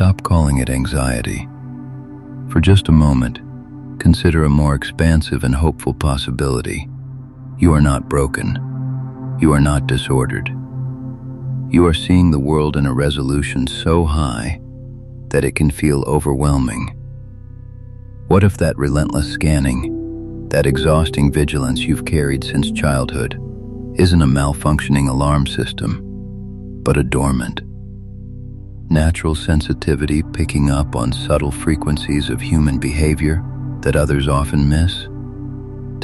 stop calling it anxiety. For just a moment, consider a more expansive and hopeful possibility. You are not broken. You are not disordered. You are seeing the world in a resolution so high that it can feel overwhelming. What if that relentless scanning, that exhausting vigilance you've carried since childhood, isn't a malfunctioning alarm system, but a dormant, natural sensitivity picking up on subtle frequencies of human behavior that others often miss?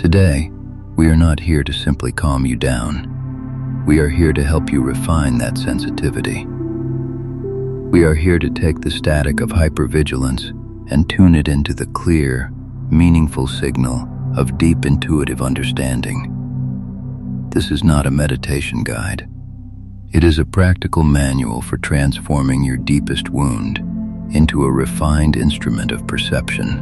Today, we are not here to simply calm you down. We are here to help you refine that sensitivity. We are here to take the static of hypervigilance and tune it into the clear, meaningful signal of deep intuitive understanding. This is not a meditation guide. It is a practical manual for transforming your deepest wound into a refined instrument of perception.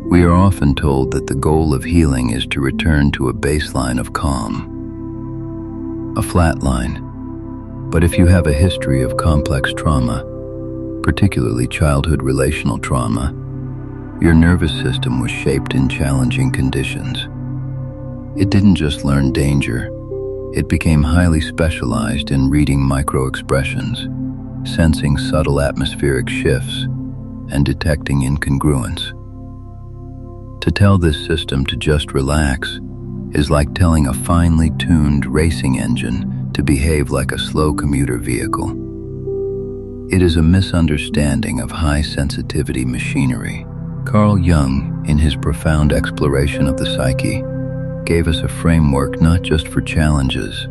We are often told that the goal of healing is to return to a baseline of calm, a flat line. But if you have a history of complex trauma, particularly childhood relational trauma, your nervous system was shaped in challenging conditions. It didn't just learn danger, it became highly specialized in reading micro-expressions, sensing subtle atmospheric shifts, and detecting incongruence. To tell this system to just relax is like telling a finely tuned racing engine to behave like a slow commuter vehicle. It is a misunderstanding of high-sensitivity machinery. Carl Jung, in his profound exploration of the psyche, gave us a framework not just for challenges,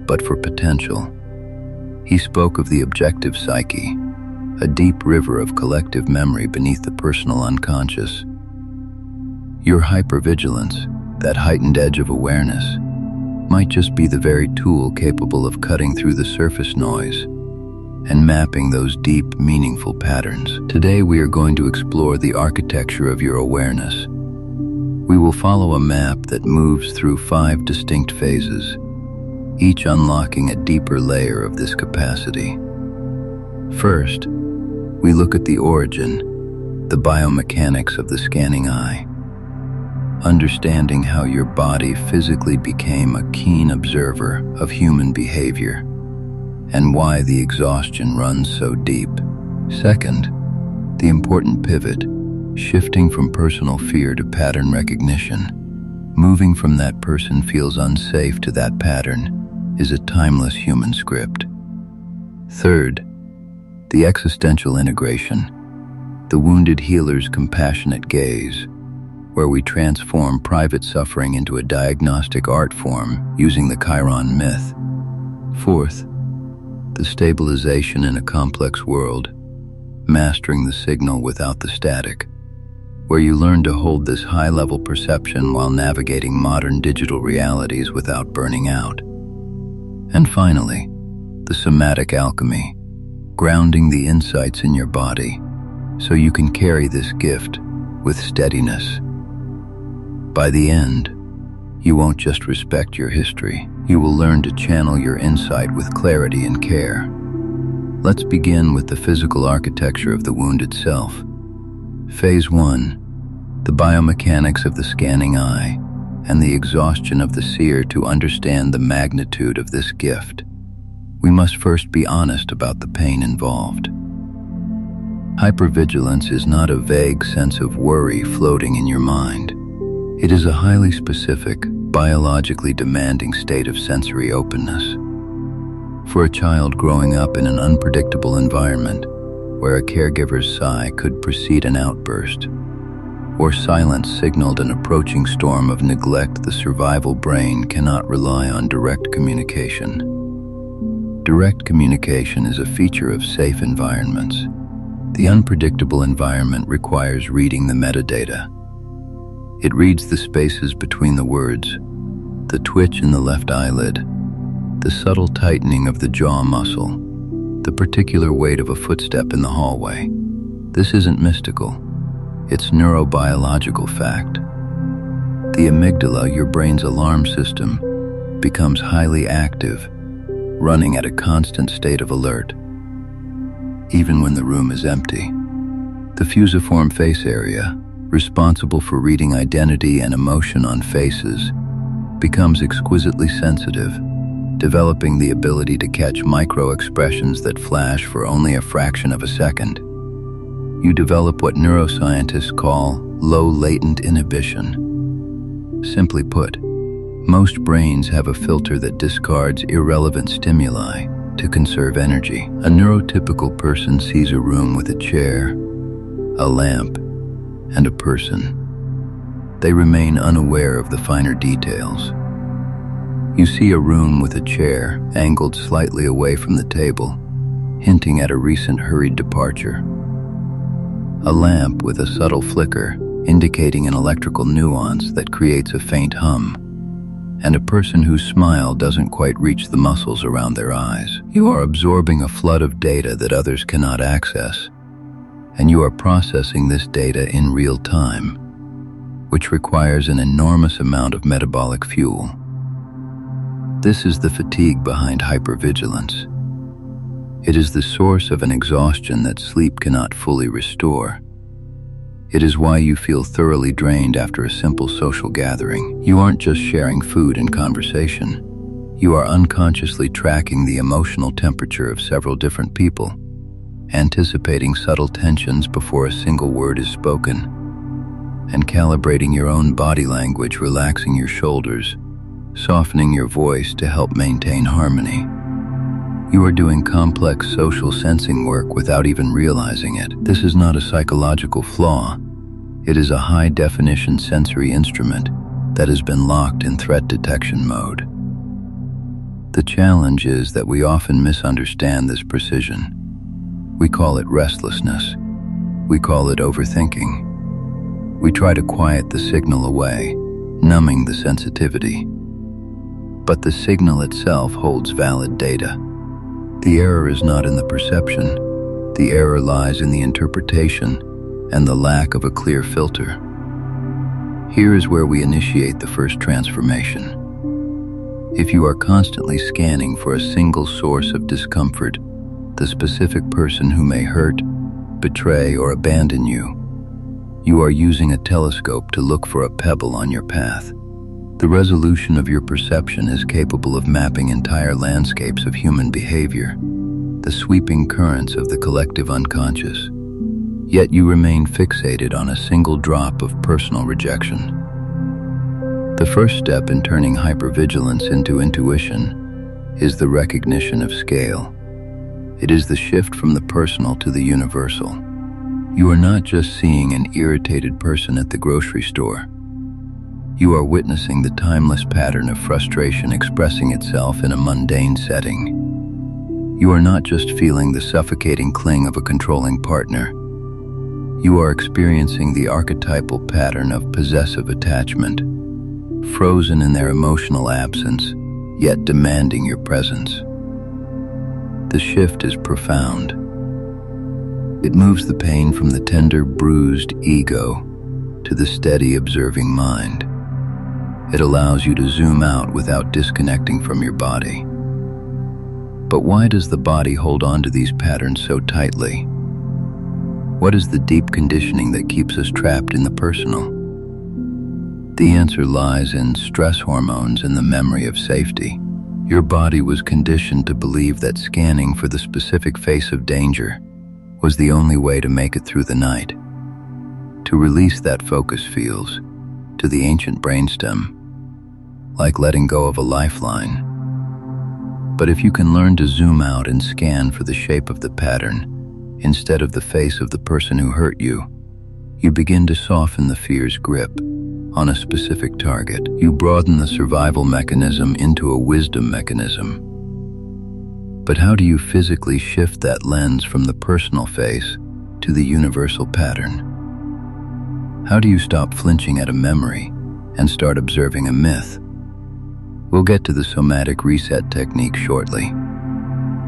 but for potential. He spoke of the objective psyche, a deep river of collective memory beneath the personal unconscious. Your hypervigilance, that heightened edge of awareness, might just be the very tool capable of cutting through the surface noise and mapping those deep, meaningful patterns. Today we are going to explore the architecture of your awareness. We will follow a map that moves through 5 distinct phases, each unlocking a deeper layer of this capacity. First, we look at the origin, the biomechanics of the scanning eye, understanding how your body physically became a keen observer of human behavior and why the exhaustion runs so deep. Second, the important pivot, shifting from personal fear to pattern recognition. Moving from that person feels unsafe to that pattern is a timeless human script. Third, the existential integration, the wounded healer's compassionate gaze, where we transform private suffering into a diagnostic art form using the Chiron myth. Fourth, the stabilization in a complex world, mastering the signal without the static, where you learn to hold this high-level perception while navigating modern digital realities without burning out. And finally, the somatic alchemy, grounding the insights in your body so you can carry this gift with steadiness. By the end, you won't just respect your history, you will learn to channel your insight with clarity and care. Let's begin with the physical architecture of the wound itself. Phase 1, the biomechanics of the scanning eye and the exhaustion of the seer. To understand the magnitude of this gift, we must first be honest about the pain involved. Hypervigilance is not a vague sense of worry floating in your mind. It is a highly specific, biologically demanding state of sensory openness. For a child growing up in an unpredictable environment, where a caregiver's sigh could precede an outburst, or silence signaled an approaching storm of neglect, the survival brain cannot rely on direct communication. Direct communication is a feature of safe environments. The unpredictable environment requires reading the metadata. It reads the spaces between the words, the twitch in the left eyelid, the subtle tightening of the jaw muscle, the particular weight of a footstep in the hallway. This isn't mystical. It's neurobiological fact. The amygdala, your brain's alarm system, becomes highly active, running at a constant state of alert. even when the room is empty. The fusiform face area, responsible for reading identity and emotion on faces, becomes exquisitely sensitive, developing the ability to catch micro-expressions that flash for only a fraction of a second. You develop what neuroscientists call low-latent inhibition. Simply put, most brains have a filter that discards irrelevant stimuli to conserve energy. A neurotypical person sees a room with a chair, a lamp, and a person. They remain unaware of the finer details. You see a room with a chair angled slightly away from the table, hinting at a recent hurried departure. A lamp with a subtle flicker, indicating an electrical nuance that creates a faint hum, and a person whose smile doesn't quite reach the muscles around their eyes. You are absorbing a flood of data that others cannot access, and you are processing this data in real time, which requires an enormous amount of metabolic fuel. This is the fatigue behind hypervigilance. It is the source of an exhaustion that sleep cannot fully restore. It is why you feel thoroughly drained after a simple social gathering. You aren't just sharing food and conversation. You are unconsciously tracking the emotional temperature of several different people, anticipating subtle tensions before a single word is spoken, and calibrating your own body language, relaxing your shoulders, softening your voice to help maintain harmony. You are doing complex social sensing work without even realizing it. This is not a psychological flaw. It is a high-definition sensory instrument that has been locked in threat detection mode. The challenge is that we often misunderstand this precision. We call it restlessness. We call it overthinking. We try to quiet the signal away, numbing the sensitivity. But the signal itself holds valid data. The error is not in the perception. The error lies in the interpretation and the lack of a clear filter. Here is where we initiate the first transformation. If you are constantly scanning for a single source of discomfort, the specific person who may hurt, betray, or abandon you, you are using a telescope to look for a pebble on your path. The resolution of your perception is capable of mapping entire landscapes of human behavior, the sweeping currents of the collective unconscious. Yet you remain fixated on a single drop of personal rejection. The first step in turning hypervigilance into intuition is the recognition of scale. It is the shift from the personal to the universal. You are not just seeing an irritated person at the grocery store. You are witnessing the timeless pattern of frustration expressing itself in a mundane setting. You are not just feeling the suffocating cling of a controlling partner. You are experiencing the archetypal pattern of possessive attachment, frozen in their emotional absence, yet demanding your presence. The shift is profound. It moves the pain from the tender, bruised ego to the steady, observing mind. It allows you to zoom out without disconnecting from your body. But why does the body hold on to these patterns so tightly? What is the deep conditioning that keeps us trapped in the personal? The answer lies in stress hormones and the memory of safety. Your body was conditioned to believe that scanning for the specific face of danger was the only way to make it through the night. To release that focus feels, to the ancient brainstem, like letting go of a lifeline. But if you can learn to zoom out and scan for the shape of the pattern, instead of the face of the person who hurt you, you begin to soften the fear's grip on a specific target. You broaden the survival mechanism into a wisdom mechanism. But how do you physically shift that lens from the personal face to the universal pattern? How do you stop flinching at a memory and start observing a myth? We'll get to the somatic reset technique shortly.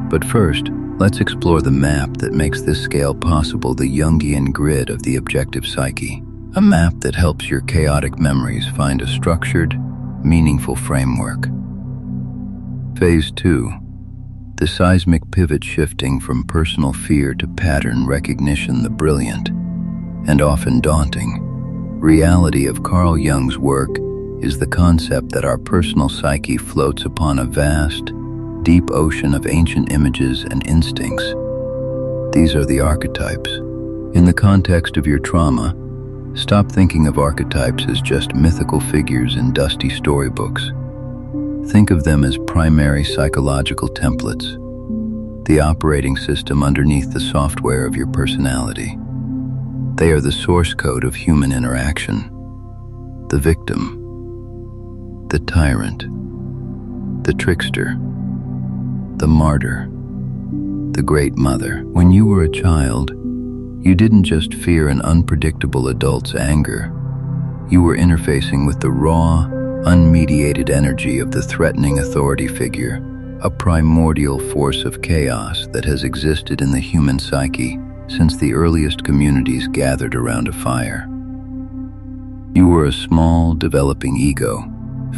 But first, let's explore the map that makes this scale possible, the Jungian grid of the objective psyche. A map that helps your chaotic memories find a structured, meaningful framework. Phase 2. The seismic pivot shifting from personal fear to pattern recognition, the brilliant, and often daunting, reality of Carl Jung's work is the concept that our personal psyche floats upon a vast, deep ocean of ancient images and instincts. These are the archetypes. In the context of your trauma, stop thinking of archetypes as just mythical figures in dusty storybooks. Think of them as primary psychological templates, the operating system underneath the software of your personality. They are the source code of human interaction. The victim, the tyrant, the trickster, the martyr, the great mother. When you were a child, you didn't just fear an unpredictable adult's anger. You were interfacing with the raw, unmediated energy of the threatening authority figure, a primordial force of chaos that has existed in the human psyche since the earliest communities gathered around a fire. You were a small, developing ego,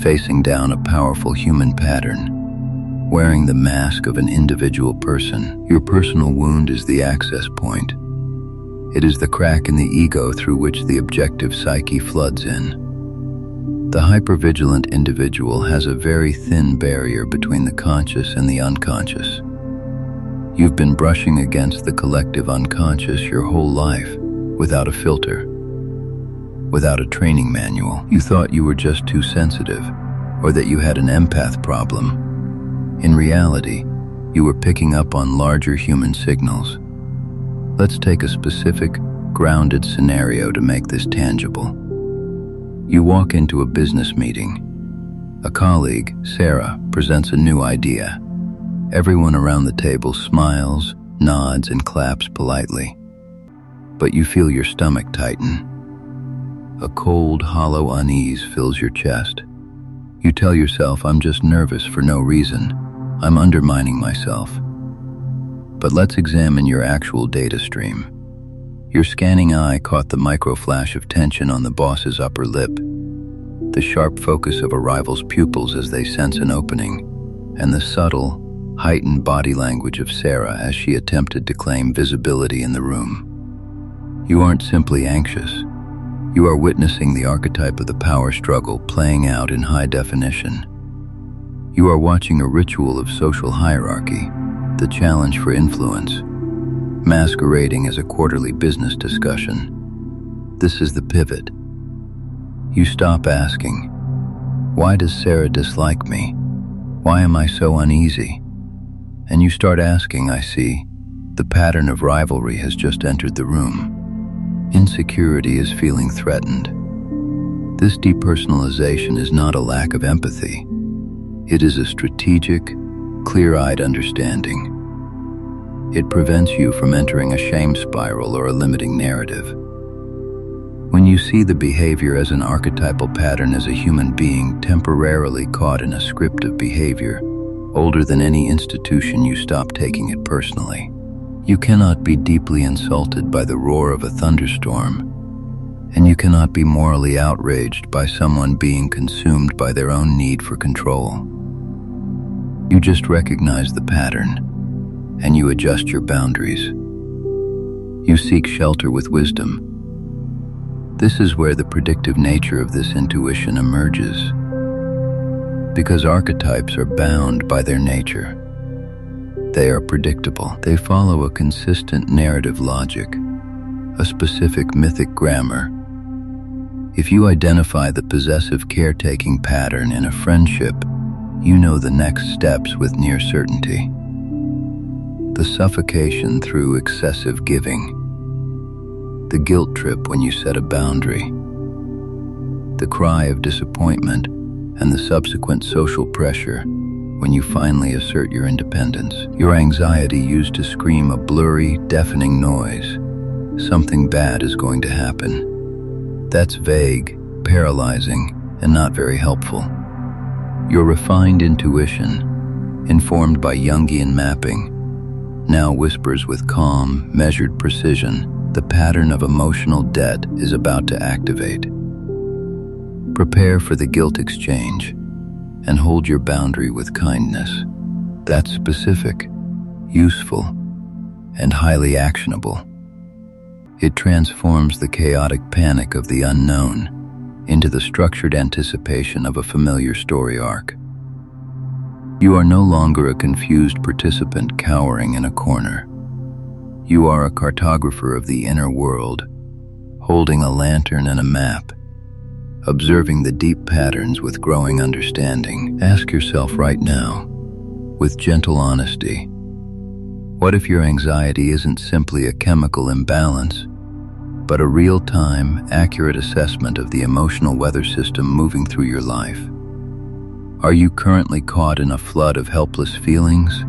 facing down a powerful human pattern, wearing the mask of an individual person. Your personal wound is the access point. It is the crack in the ego through which the objective psyche floods in. The hypervigilant individual has a very thin barrier between the conscious and the unconscious. You've been brushing against the collective unconscious your whole life, without a filter, without a training manual. You thought you were just too sensitive, or that you had an empath problem. In reality, you were picking up on larger human signals. Let's take a specific, grounded scenario to make this tangible. You walk into a business meeting. A colleague, Sarah, presents a new idea. Everyone around the table smiles, nods, and claps politely. But you feel your stomach tighten. A cold, hollow unease fills your chest. You tell yourself, I'm just nervous for no reason. I'm undermining myself. But let's examine your actual data stream. Your scanning eye caught the micro-flash of tension on the boss's upper lip, the sharp focus of a rival's pupils as they sense an opening, and the subtle, heightened body language of Sarah as she attempted to claim visibility in the room. You aren't simply anxious. You are witnessing the archetype of the power struggle playing out in high definition. You are watching a ritual of social hierarchy, the challenge for influence, masquerading as a quarterly business discussion. This is the pivot. You stop asking, why does Sarah dislike me? Why am I so uneasy? And you start asking, I see, the pattern of rivalry has just entered the room. Insecurity is feeling threatened. This depersonalization is not a lack of empathy. It is a strategic, clear-eyed understanding. It prevents you from entering a shame spiral or a limiting narrative. When you see the behavior as an archetypal pattern as a human being temporarily caught in a script of behavior, older than any institution, you stop taking it personally. You cannot be deeply insulted by the roar of a thunderstorm, and you cannot be morally outraged by someone being consumed by their own need for control. You just recognize the pattern, and you adjust your boundaries. You seek shelter with wisdom. This is where the predictive nature of this intuition emerges, because archetypes are bound by their nature. They are predictable. They follow a consistent narrative logic, a specific mythic grammar. If you identify the possessive caretaking pattern in a friendship, you know the next steps with near certainty. The suffocation through excessive giving, the guilt trip when you set a boundary, the cry of disappointment, and the subsequent social pressure when you finally assert your independence. Your anxiety used to scream a blurry, deafening noise. Something bad is going to happen. That's vague, paralyzing, and not very helpful. Your refined intuition, informed by Jungian mapping, now whispers with calm, measured precision, the pattern of emotional debt is about to activate. Prepare for the guilt exchange and hold your boundary with kindness. That's specific, useful, and highly actionable. It transforms the chaotic panic of the unknown into the structured anticipation of a familiar story arc. You are no longer a confused participant cowering in a corner. You are a cartographer of the inner world, holding a lantern and a map, observing the deep patterns with growing understanding. Ask yourself right now, with gentle honesty, what if your anxiety isn't simply a chemical imbalance, but a real-time, accurate assessment of the emotional weather system moving through your life? Are you currently caught in a flood of helpless feelings?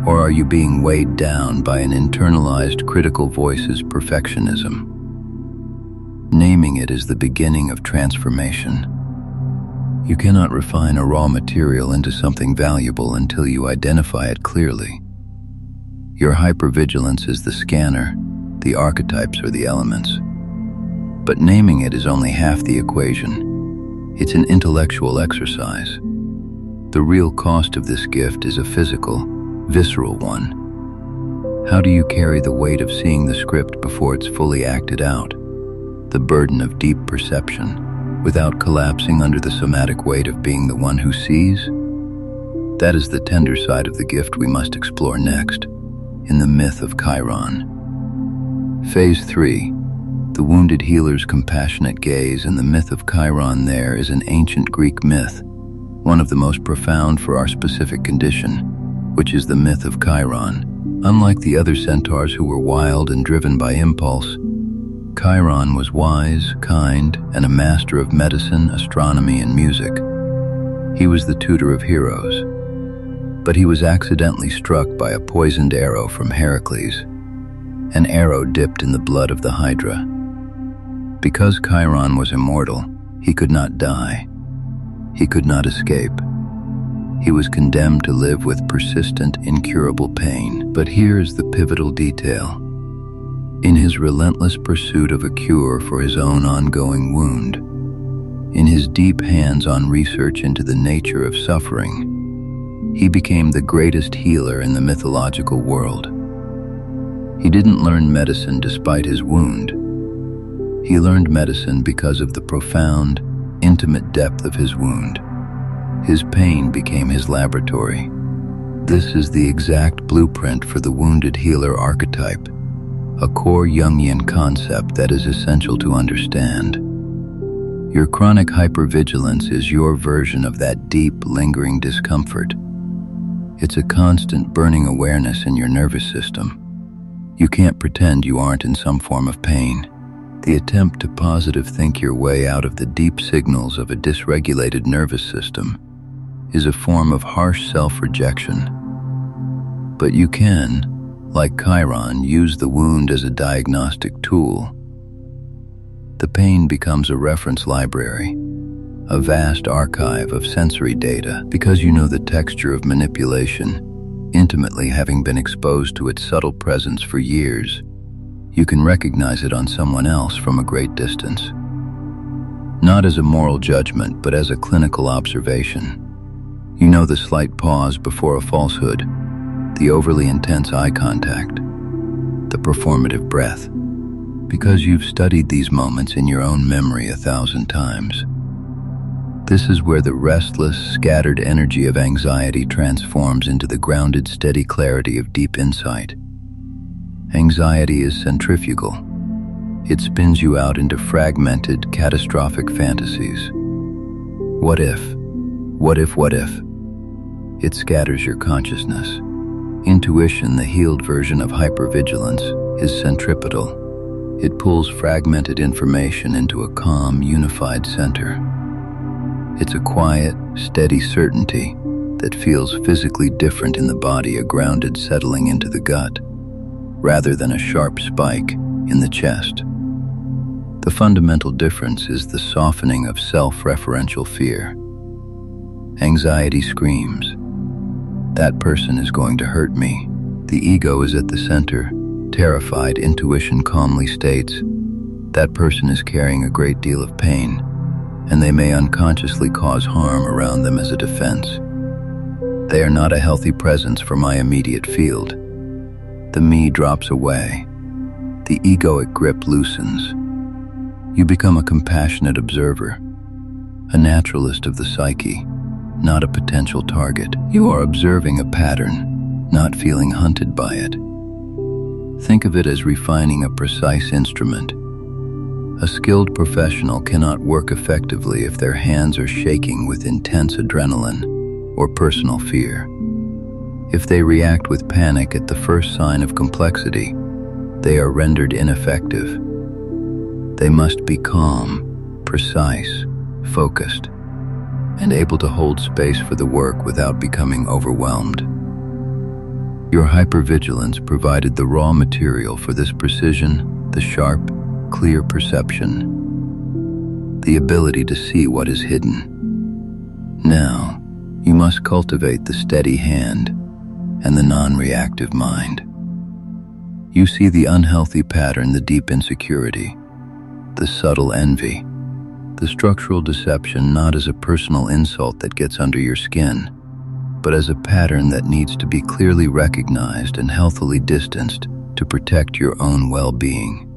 Or are you being weighed down by an internalized critical voice's perfectionism? Naming it is the beginning of transformation. You cannot refine a raw material into something valuable until you identify it clearly. Your hypervigilance is the scanner, the archetypes are the elements. But naming it is only half the equation. It's an intellectual exercise. The real cost of this gift is a physical, visceral one. How do you carry the weight of seeing the script before it's fully acted out? The burden of deep perception, without collapsing under the somatic weight of being the one who sees? That is the tender side of the gift we must explore next, in the myth of Chiron. Phase 3, the wounded healer's compassionate gaze and the myth of Chiron. There is an ancient Greek myth, one of the most profound for our specific condition, which is the myth of Chiron. Unlike the other centaurs who were wild and driven by impulse, Chiron was wise, kind, and a master of medicine, astronomy, and music. He was the tutor of heroes. But he was accidentally struck by a poisoned arrow from Heracles, an arrow dipped in the blood of the Hydra. Because Chiron was immortal, he could not die. He could not escape. He was condemned to live with persistent, incurable pain. But here is the pivotal detail. In his relentless pursuit of a cure for his own ongoing wound, in his deep hands-on research into the nature of suffering, he became the greatest healer in the mythological world. He didn't learn medicine despite his wound. He learned medicine because of the profound, intimate depth of his wound. His pain became his laboratory. This is the exact blueprint for the wounded healer archetype, a core Jungian concept that is essential to understand. Your chronic hypervigilance is your version of that deep, lingering discomfort. It's a constant burning awareness in your nervous system. You can't pretend you aren't in some form of pain. The attempt to positive think your way out of the deep signals of a dysregulated nervous system is a form of harsh self-rejection. But you can, like Chiron, use the wound as a diagnostic tool. The pain becomes a reference library, a vast archive of sensory data, because you know the texture of manipulation, intimately having been exposed to its subtle presence for years. You can recognize it on someone else from a great distance. Not as a moral judgment, but as a clinical observation. You know the slight pause before a falsehood, the overly intense eye contact, the performative breath, because you've studied these moments in your own memory 1,000 times. This is where the restless, scattered energy of anxiety transforms into the grounded, steady clarity of deep insight. Anxiety is centrifugal. It spins you out into fragmented, catastrophic fantasies. What if? What if? What if? It scatters your consciousness. Intuition, the healed version of hypervigilance, is centripetal. It pulls fragmented information into a calm, unified center. It's a quiet, steady certainty that feels physically different in the body, a grounded settling into the gut, rather than a sharp spike in the chest. The fundamental difference is the softening of self-referential fear. Anxiety screams, "That person is going to hurt me." The ego is at the center. Terrified, intuition calmly states, "That person is carrying a great deal of pain, and they may unconsciously cause harm around them as a defense." They are not a healthy presence for my immediate field. The me drops away. The egoic grip loosens. You become a compassionate observer, a naturalist of the psyche, not a potential target. You are observing a pattern, not feeling hunted by it. Think of it as refining a precise instrument. A skilled professional cannot work effectively if their hands are shaking with intense adrenaline or personal fear. If they react with panic at the first sign of complexity, they are rendered ineffective. They must be calm, precise, focused, and able to hold space for the work without becoming overwhelmed. Your hypervigilance provided the raw material for this precision, the sharp, clear perception, the ability to see what is hidden. Now, you must cultivate the steady hand and the non-reactive mind. You see the unhealthy pattern, the deep insecurity, the subtle envy, the structural deception, not as a personal insult that gets under your skin, but as a pattern that needs to be clearly recognized and healthily distanced to protect your own well-being.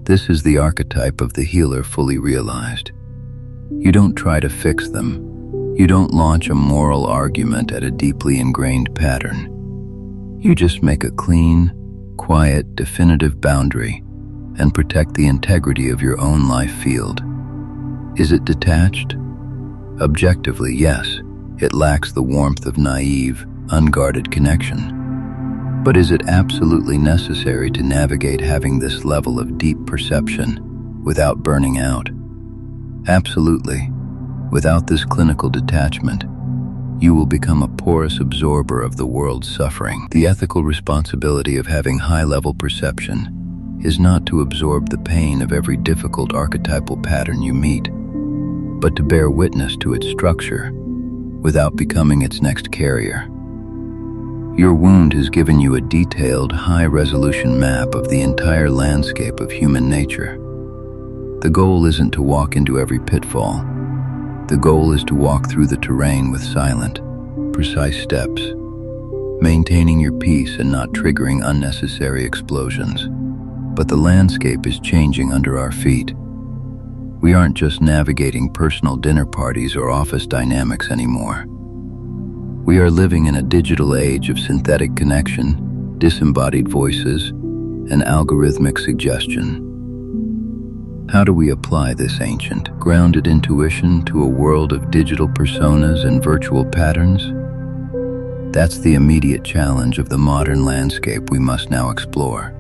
This is the archetype of the healer fully realized. You don't try to fix them. You don't launch a moral argument at a deeply ingrained pattern. You just make a clean, quiet, definitive boundary and protect the integrity of your own life field. Is it detached? Objectively, yes. It lacks the warmth of naive, unguarded connection. But is it absolutely necessary to navigate having this level of deep perception without burning out? Absolutely. Without this clinical detachment, you will become a porous absorber of the world's suffering. The ethical responsibility of having high-level perception is not to absorb the pain of every difficult archetypal pattern you meet, but to bear witness to its structure without becoming its next carrier. Your wound has given you a detailed, high-resolution map of the entire landscape of human nature. The goal isn't to walk into every pitfall. The goal is to walk through the terrain with silent, precise steps, maintaining your peace and not triggering unnecessary explosions. But the landscape is changing under our feet. We aren't just navigating personal dinner parties or office dynamics anymore. We are living in a digital age of synthetic connection, disembodied voices, and algorithmic suggestion. How do we apply this ancient, grounded intuition to a world of digital personas and virtual patterns? That's the immediate challenge of the modern landscape we must now explore.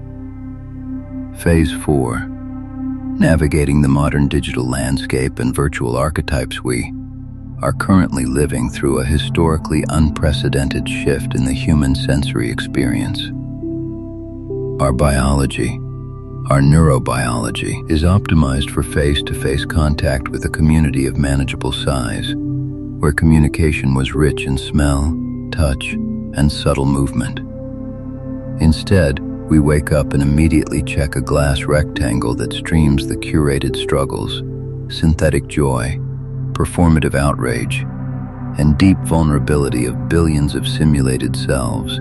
Phase 4. Navigating the modern digital landscape and virtual archetypes. We are currently living through a historically unprecedented shift in the human sensory experience. Our biology, our neurobiology, is optimized for face-to-face contact with a community of manageable size, where communication was rich in smell, touch, and subtle movement. Instead, we wake up and immediately check a glass rectangle that streams the curated struggles, synthetic joy, performative outrage, and deep vulnerability of billions of simulated selves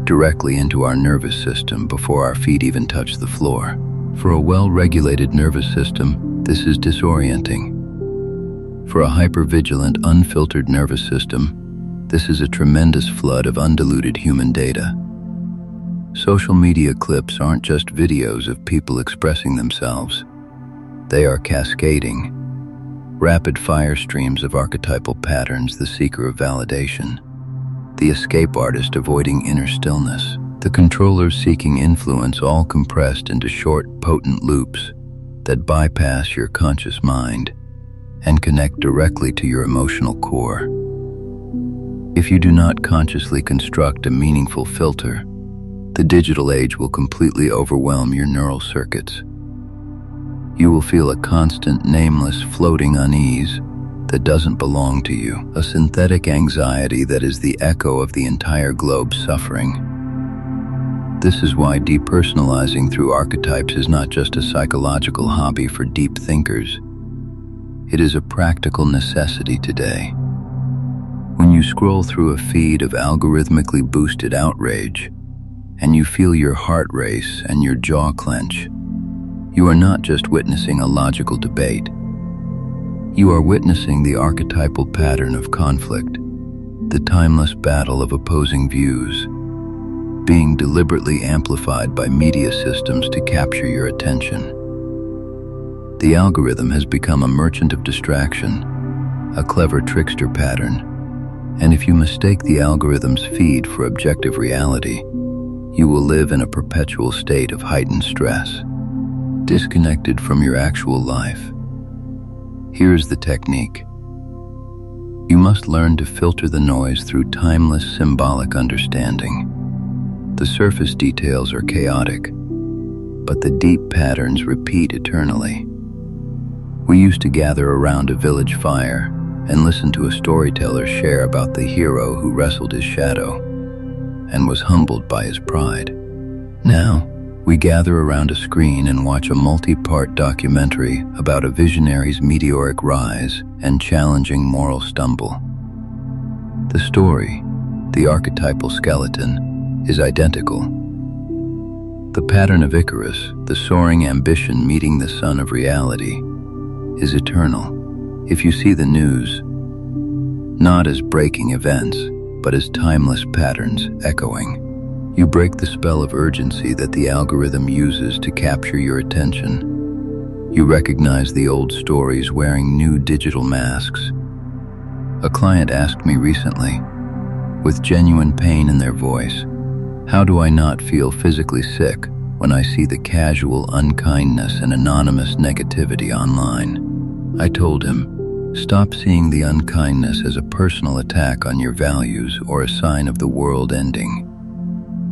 directly into our nervous system before our feet even touch the floor. For a well-regulated nervous system, this is disorienting. For a hypervigilant, unfiltered nervous system, this is a tremendous flood of undiluted human data. Social media clips aren't just videos of people expressing themselves. They are cascading, rapid-fire streams of archetypal patterns, the seeker of validation, the escape artist avoiding inner stillness, the controller seeking influence, all compressed into short, potent loops that bypass your conscious mind and connect directly to your emotional core. If you do not consciously construct a meaningful filter, the digital age will completely overwhelm your neural circuits. You will feel a constant, nameless, floating unease that doesn't belong to you, a synthetic anxiety that is the echo of the entire globe's suffering. This is why depersonalizing through archetypes is not just a psychological hobby for deep thinkers. It is a practical necessity today. When you scroll through a feed of algorithmically boosted outrage, and you feel your heart race and your jaw clench, you are not just witnessing a logical debate. You are witnessing the archetypal pattern of conflict, the timeless battle of opposing views, being deliberately amplified by media systems to capture your attention. The algorithm has become a merchant of distraction, a clever trickster pattern, and if you mistake the algorithm's feed for objective reality, you will live in a perpetual state of heightened stress, disconnected from your actual life. Here's the technique. You must learn to filter the noise through timeless symbolic understanding. The surface details are chaotic, but the deep patterns repeat eternally. We used to gather around a village fire and listen to a storyteller share about the hero who wrestled his shadow and was humbled by his pride. Now, we gather around a screen and watch a multi-part documentary about a visionary's meteoric rise and challenging moral stumble. The story, the archetypal skeleton, is identical. The pattern of Icarus, the soaring ambition meeting the sun of reality, is eternal. If you see the news, not as breaking events, but as timeless patterns echoing, you break the spell of urgency that the algorithm uses to capture your attention. You recognize the old stories wearing new digital masks. A client asked me recently, with genuine pain in their voice, how do I not feel physically sick when I see the casual unkindness and anonymous negativity online? I told him, stop seeing the unkindness as a personal attack on your values or a sign of the world ending.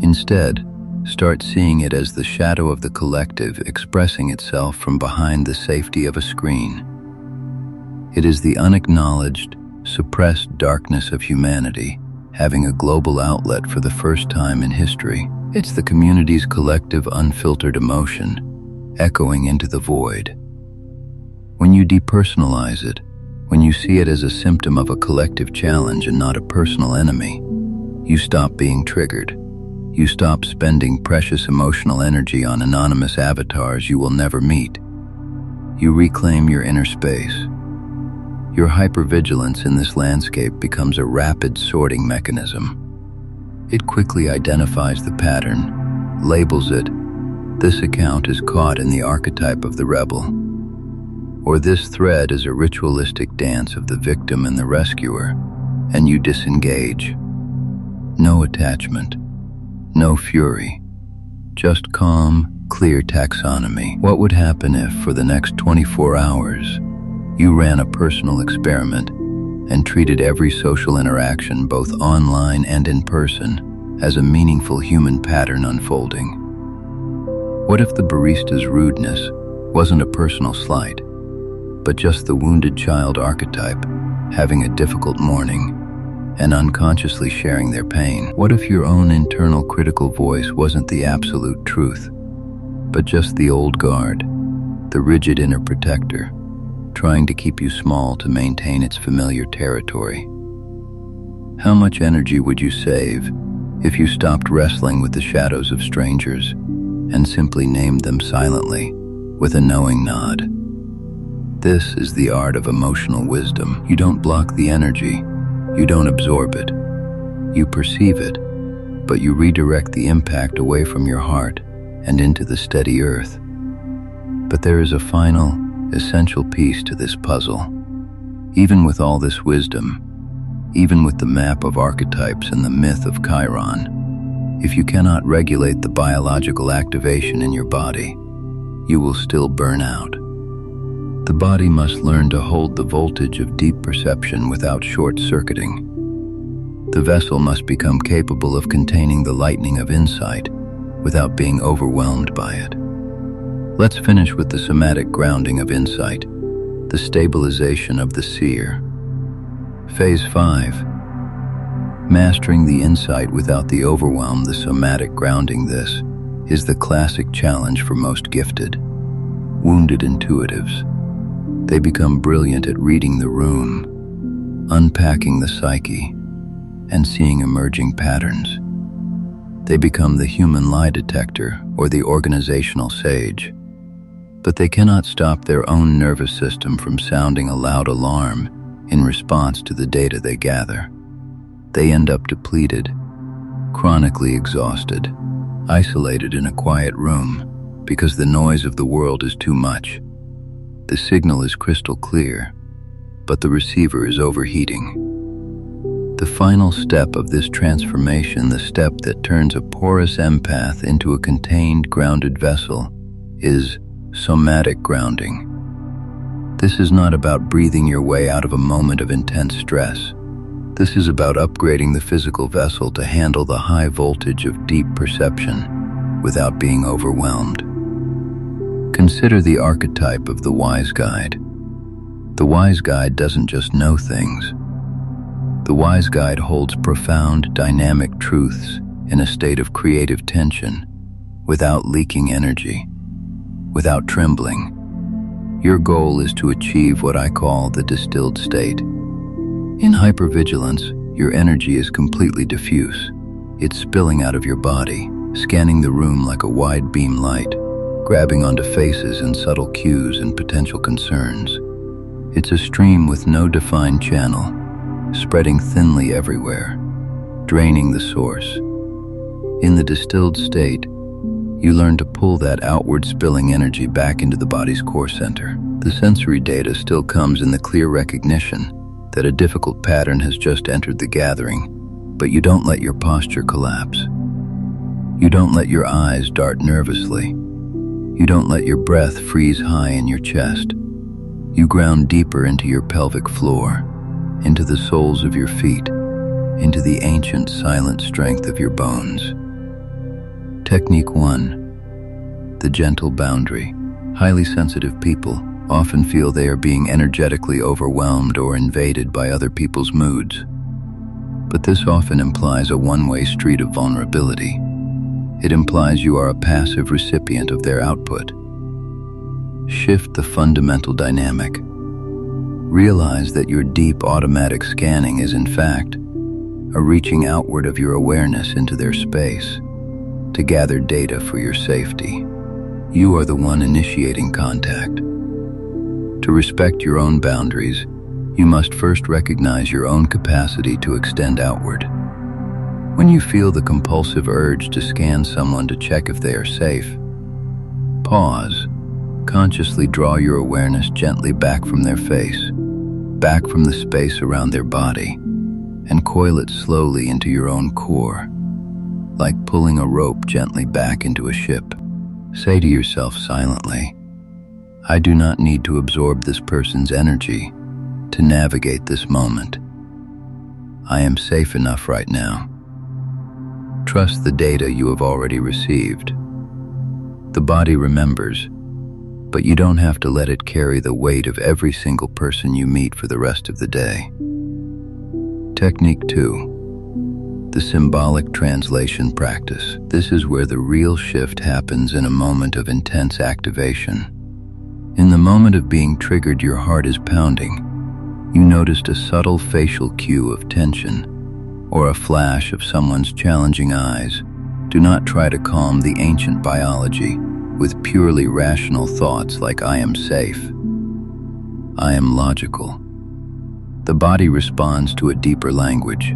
Instead, start seeing it as the shadow of the collective expressing itself from behind the safety of a screen. It is the unacknowledged, suppressed darkness of humanity having a global outlet for the first time in history. It's the community's collective unfiltered emotion, echoing into the void. When you depersonalize it, when you see it as a symptom of a collective challenge and not a personal enemy, you stop being triggered. You stop spending precious emotional energy on anonymous avatars you will never meet. You reclaim your inner space. Your hypervigilance in this landscape becomes a rapid sorting mechanism. It quickly identifies the pattern, labels it, this account is caught in the archetype of the rebel, or this thread is a ritualistic dance of the victim and the rescuer, and you disengage. No attachment. No fury, just calm, clear taxonomy. What would happen if, for the next 24 hours, you ran a personal experiment and treated every social interaction, both online and in person, as a meaningful human pattern unfolding? What if the barista's rudeness wasn't a personal slight, but just the wounded child archetype having a difficult morning and unconsciously sharing their pain? What if your own internal critical voice wasn't the absolute truth, but just the old guard, the rigid inner protector, trying to keep you small to maintain its familiar territory? How much energy would you save if you stopped wrestling with the shadows of strangers and simply named them silently with a knowing nod? This is the art of emotional wisdom. You don't block the energy. You don't absorb it. You perceive it, but you redirect the impact away from your heart and into the steady earth. But there is a final, essential piece to this puzzle. Even with all this wisdom, even with the map of archetypes and the myth of Chiron, if you cannot regulate the biological activation in your body, you will still burn out. The body must learn to hold the voltage of deep perception without short-circuiting. The vessel must become capable of containing the lightning of insight without being overwhelmed by it. Let's finish with the somatic grounding of insight, the stabilization of the seer. Phase 5. Mastering the insight without the overwhelm, the somatic grounding. This is the classic challenge for most gifted, wounded intuitives. They become brilliant at reading the room, unpacking the psyche and seeing emerging patterns. They become the human lie detector or the organizational sage, but they cannot stop their own nervous system from sounding a loud alarm in response to the data they gather. They end up depleted, chronically exhausted, isolated in a quiet room because the noise of the world is too much. The signal is crystal clear, but the receiver is overheating. The final step of this transformation, the step that turns a porous empath into a contained, grounded vessel, is somatic grounding. This is not about breathing your way out of a moment of intense stress. This is about upgrading the physical vessel to handle the high voltage of deep perception without being overwhelmed. Consider the archetype of the wise guide. The wise guide doesn't just know things. The wise guide holds profound, dynamic truths in a state of creative tension, without leaking energy, without trembling. Your goal is to achieve what I call the distilled state. In hypervigilance, your energy is completely diffuse. It's spilling out of your body, scanning the room like a wide beam light, grabbing onto faces and subtle cues and potential concerns. It's a stream with no defined channel, spreading thinly everywhere, draining the source. In the distilled state, you learn to pull that outward spilling energy back into the body's core center. The sensory data still comes in the clear recognition that a difficult pattern has just entered the gathering, but you don't let your posture collapse. You don't let your eyes dart nervously. You don't let your breath freeze high in your chest. You ground deeper into your pelvic floor, into the soles of your feet, into the ancient silent strength of your bones. Technique 1. The gentle boundary. Highly sensitive people often feel they are being energetically overwhelmed or invaded by other people's moods. But this often implies a one-way street of vulnerability. It implies you are a passive recipient of their output. Shift the fundamental dynamic. Realize that your deep automatic scanning is in fact a reaching outward of your awareness into their space to gather data for your safety. You are the one initiating contact. To respect your own boundaries, you must first recognize your own capacity to extend outward. When you feel the compulsive urge to scan someone to check if they are safe, pause. Consciously draw your awareness gently back from their face, back from the space around their body, and coil it slowly into your own core, like pulling a rope gently back into a ship. Say to yourself silently, I do not need to absorb this person's energy to navigate this moment. I am safe enough right now. Trust the data you have already received. The body remembers, but you don't have to let it carry the weight of every single person you meet for the rest of the day. Technique 2. The symbolic translation practice. This is where the real shift happens in a moment of intense activation. In the moment of being triggered, your heart is pounding. You noticed a subtle facial cue of tension, or a flash of someone's challenging eyes. Do not try to calm the ancient biology with purely rational thoughts like I am safe. I am logical. The body responds to a deeper language.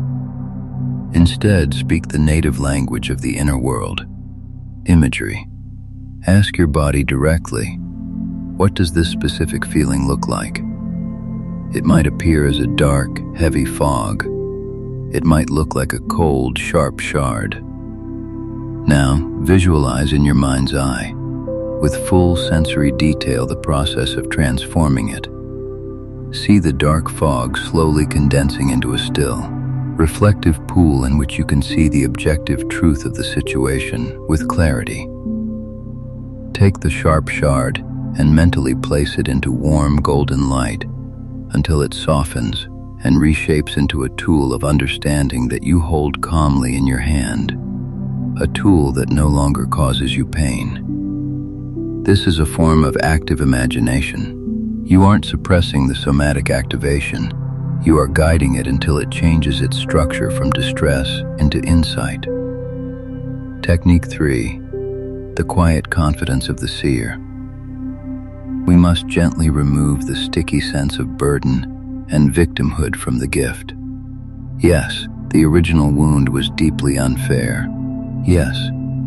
Instead, speak the native language of the inner world. Imagery. Ask your body directly, what does this specific feeling look like? It might appear as a dark, heavy fog. It might look like a cold, sharp shard. Now, visualize in your mind's eye, with full sensory detail, the process of transforming it. See the dark fog slowly condensing into a still, reflective pool in which you can see the objective truth of the situation with clarity. Take the sharp shard and mentally place it into warm golden light until it softens and reshapes into a tool of understanding that you hold calmly in your hand, a tool that no longer causes you pain. This is a form of active imagination. You aren't suppressing the somatic activation. You are guiding it until it changes its structure from distress into insight. Technique 3. The quiet confidence of the seer. We must gently remove the sticky sense of burden and victimhood from the gift. Yes, the original wound was deeply unfair. Yes,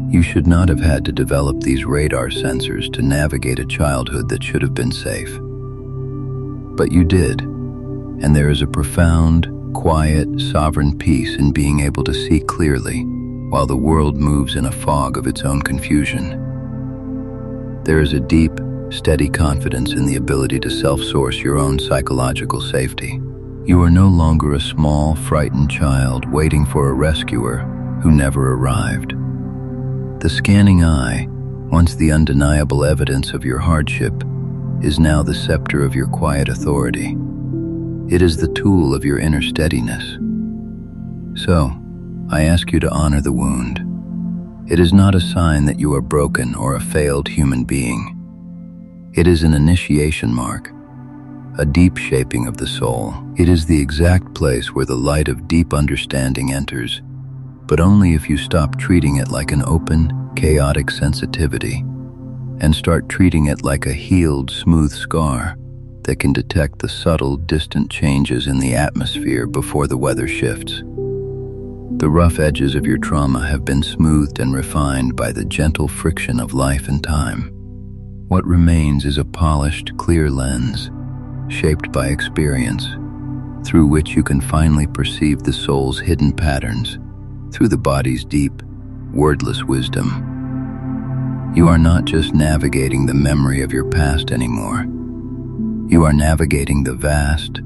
you should not have had to develop these radar sensors to navigate a childhood that should have been safe. But you did, and there is a profound, quiet, sovereign peace in being able to see clearly while the world moves in a fog of its own confusion. There is a deep, steady confidence in the ability to self-source your own psychological safety. You are no longer a small, frightened child waiting for a rescuer who never arrived. The scanning eye, once the undeniable evidence of your hardship, is now the scepter of your quiet authority. It is the tool of your inner steadiness. So, I ask you to honor the wound. It is not a sign that you are broken or a failed human being. It is an initiation mark, a deep shaping of the soul. It is the exact place where the light of deep understanding enters, but only if you stop treating it like an open, chaotic sensitivity and start treating it like a healed, smooth scar that can detect the subtle, distant changes in the atmosphere before the weather shifts. The rough edges of your trauma have been smoothed and refined by the gentle friction of life and time. What remains is a polished, clear lens, shaped by experience, through which you can finally perceive the soul's hidden patterns, through the body's deep, wordless wisdom. You are not just navigating the memory of your past anymore. You are navigating the vast,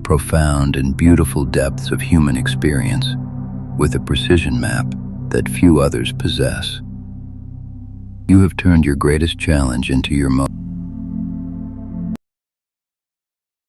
profound, and beautiful depths of human experience with a precision map that few others possess. You have turned your greatest challenge into your most